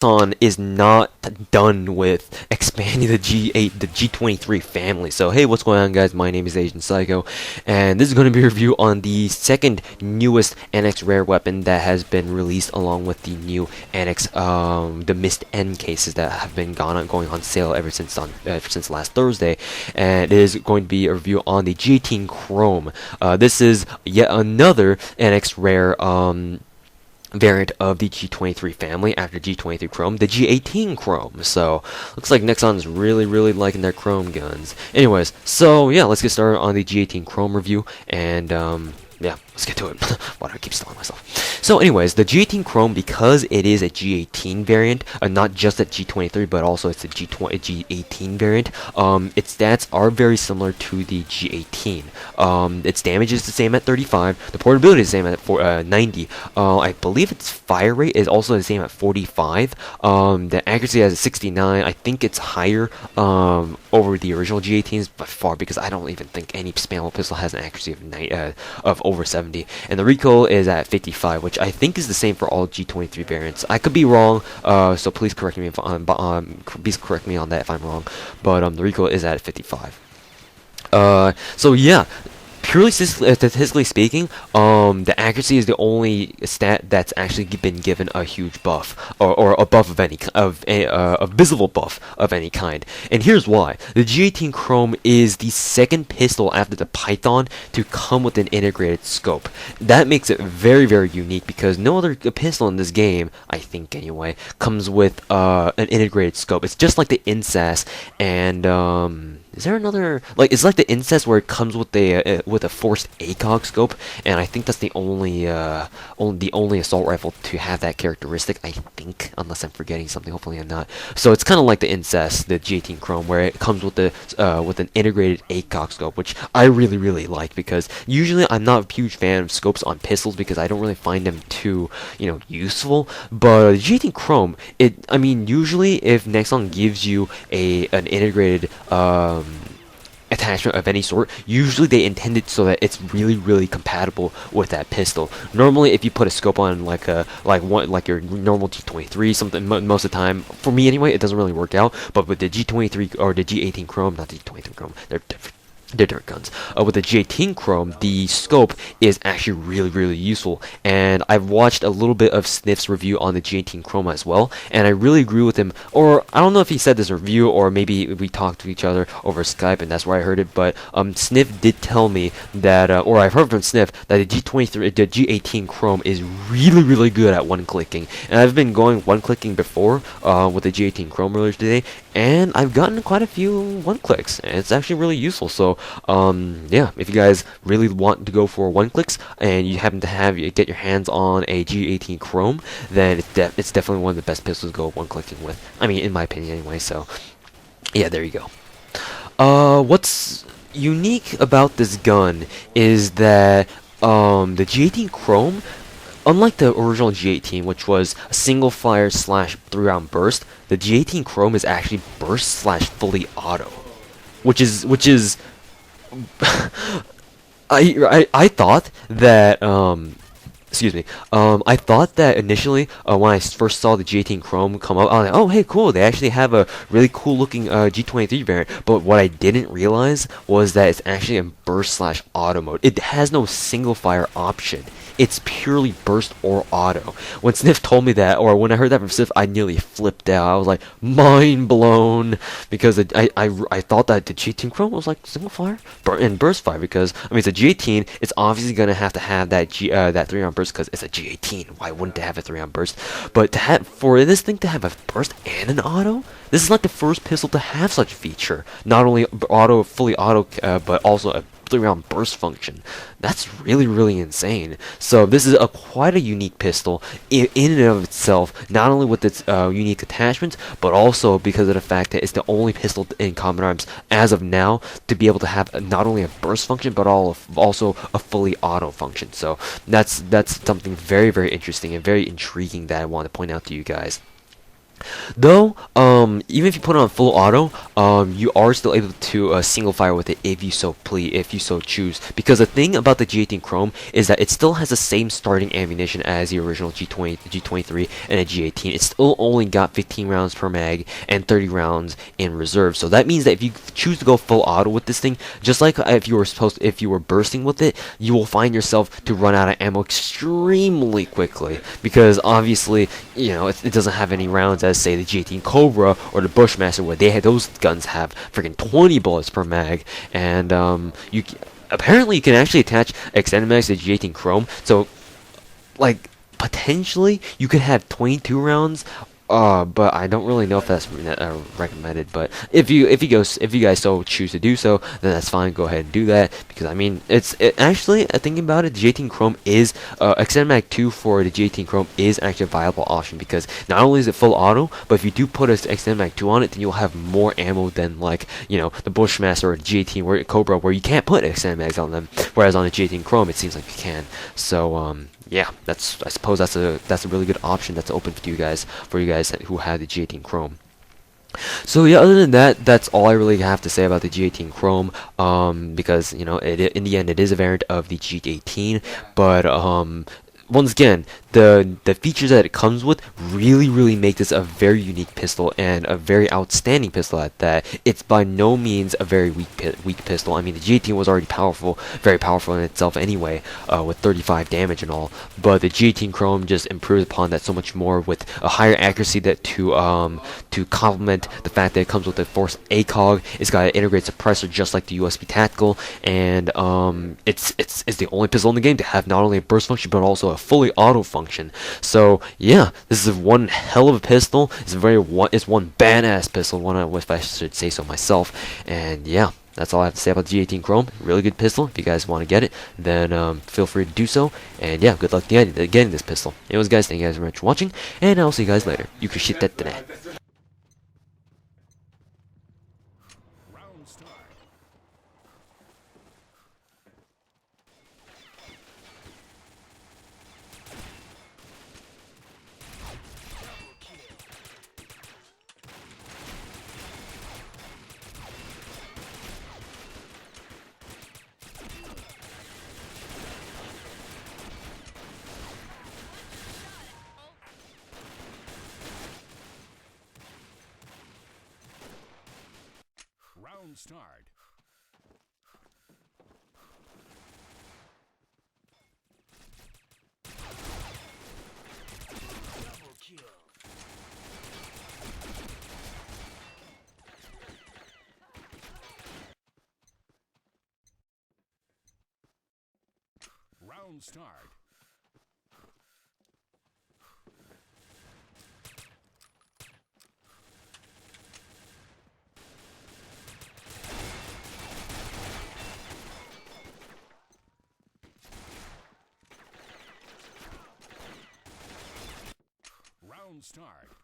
Nexon is not done with expanding the G23 family. So hey, what's going on, guys? My name is Asian Psycho, and this is going to be a review on the second newest NX rare weapon that has been released, along with the new NX the missed end cases that have been going on sale ever since last Thursday. And it is going to be a review on the G18 Chrome. This is yet another NX rare variant of the G23 family after G23 Chrome, the G18 Chrome. So looks like Nexon's really liking their Chrome guns. Anyways, so yeah, let's get started on the G18 Chrome review, and yeah, let's get to it. Why do I keep stalling myself? So anyways, the G18 Chrome, because it is a G18 variant, not just a G23, but also it's a G18 variant, its stats are very similar to the G18. Its damage is the same at 35, the portability is the same at 90, I believe its fire rate is also the same at 45, the accuracy has a 69, I think it's higher over the original G18s by far, because I don't even think any spammable pistol has an accuracy of over 70, and the recoil is at 55, which I think is the same for all G23 variants. I could be wrong, so please correct me please correct me on that if I'm wrong. But the recoil is at 55. So yeah. Purely statistically speaking, the accuracy is the only stat that's actually been given a huge buff, or a buff of a visible buff of any kind. And here's why: the G18 Chrome is the second pistol after the Python to come with an integrated scope. That makes it very unique, because no other pistol in this game, I think anyway, comes with an integrated scope. It's just like the Incest and is there another, like, it's like the Incest where it comes with a forced ACOG scope, and I think that's the only assault rifle to have that characteristic, I think, unless I'm forgetting something. Hopefully I'm not. So it's kind of like the Incest, the G18 Chrome, where it comes with with an integrated ACOG scope, which I really like, because usually I'm not a huge fan of scopes on pistols because I don't really find them too, useful. But the G18 Chrome, I mean, usually if Nexon gives you an integrated attachment of any sort, usually they intend it so that it's really compatible with that pistol. Normally, if you put a scope on like your normal G23, something most of the time, for me anyway, it doesn't really work out. But with the G23 or the G18 Chrome, not the G23 Chrome, they're different. They're dirt guns. With the G18 Chrome, the scope is actually really useful, and I've watched a little bit of Sniff's review on the G18 Chrome as well, and I really agree with him. Or I don't know if he said this review, or maybe we talked to each other over Skype, and that's where I heard it. But Sniff did tell me that, or I've heard from Sniff that the G18 Chrome is really good at one-clicking, and I've been going one-clicking before with the G18 Chrome earlier today, and I've gotten quite a few one-clicks, and it's actually really useful. So yeah, if you guys really want to go for one-clicks and you happen to get your hands on a G18 Chrome, then it's definitely one of the best pistols to go one-clicking with. I mean, in my opinion anyway. So yeah, there you go. What's unique about this gun is that the G18 Chrome, unlike the original G18, which was a single fire / 3-round burst, the G18 Chrome is actually burst / fully auto, which is I thought that excuse me, I thought that initially when I first saw the G18 Chrome come up, I was like, oh hey, cool, they actually have a really cool looking G23 variant. But what I didn't realize was that it's actually in burst / auto mode. It has no single fire option. It's purely burst or auto. When Sniff told me that, or when I heard that from Sniff, I nearly flipped out. I was like, mind blown, because I thought that the G18 Chrome was like single fire and burst fire, because I mean, it's a G18, it's obviously gonna have to have that 3-round burst because it's a G18. Why wouldn't it have a 3-round burst? But for this thing to have a burst and an auto, this is like the first pistol to have such a feature. Not only fully auto, but also a 3-round burst function. That's really insane. So this is quite a unique pistol in and of itself, not only with its unique attachments, but also because of the fact that it's the only pistol in Common Arms as of now to be able to have not only a burst function, but also a fully auto function. So that's something very interesting and very intriguing that I want to point out to you guys. Though, even if you put it on full auto, you are still able to single fire with it if you so if you so choose. Because the thing about the G18 Chrome is that it still has the same starting ammunition as the original G20, the G23, and the G18. It's still only got 15 rounds per mag and 30 rounds in reserve. So that means that if you choose to go full auto with this thing, just like if you were bursting with it, you will find yourself to run out of ammo extremely quickly, because obviously, you know, it doesn't have any rounds as, say, the G18 Cobra or the Bushmaster, where those guns have freaking 20 bullets per mag. And apparently you can actually attach extended mags to G18 Chrome, so like potentially you could have 22 rounds. But I don't really know if that's recommended. But if you guys so choose to do so, then that's fine. Go ahead and do that, because I mean, actually, thinking about it, the G18 Chrome is extended mag 2 for the G18 Chrome is actually a viable option, because not only is it full auto, but if you do put an extended mag 2 on it, then you'll have more ammo than, like, you know, the Bushmaster or the G18 or Cobra, where you can't put extended mags on them, whereas on the G18 Chrome it seems like you can. So yeah, I suppose that's a really good option that's open for you guys who have the G18 Chrome. So yeah, other than that, that's all I really have to say about the G18 Chrome. Because, you know, in the end it is a variant of the G18, but once again, the features that it comes with really make this a very unique pistol, and a very outstanding pistol at that. It's by no means a very weak pistol. I mean, the G18 was already very powerful in itself anyway, with 35 damage and all. But the G18 Chrome just improves upon that so much more, with a higher accuracy that to complement the fact that it comes with a Force ACOG. It's got an integrated suppressor just like the USB Tactical, and it's the only pistol in the game to have not only a burst function but also a fully auto function. So yeah, this is one hell of a pistol. It's one badass pistol, if I should say so myself. And yeah, that's all I have to say about the G18 Chrome. Really good pistol. If you guys want to get it, then feel free to do so. And yeah, good luck getting this pistol. Anyways, guys, thank you guys very much for watching, and I'll see you guys later. You can shit that today. Round start. Double kill. Round start. Round start.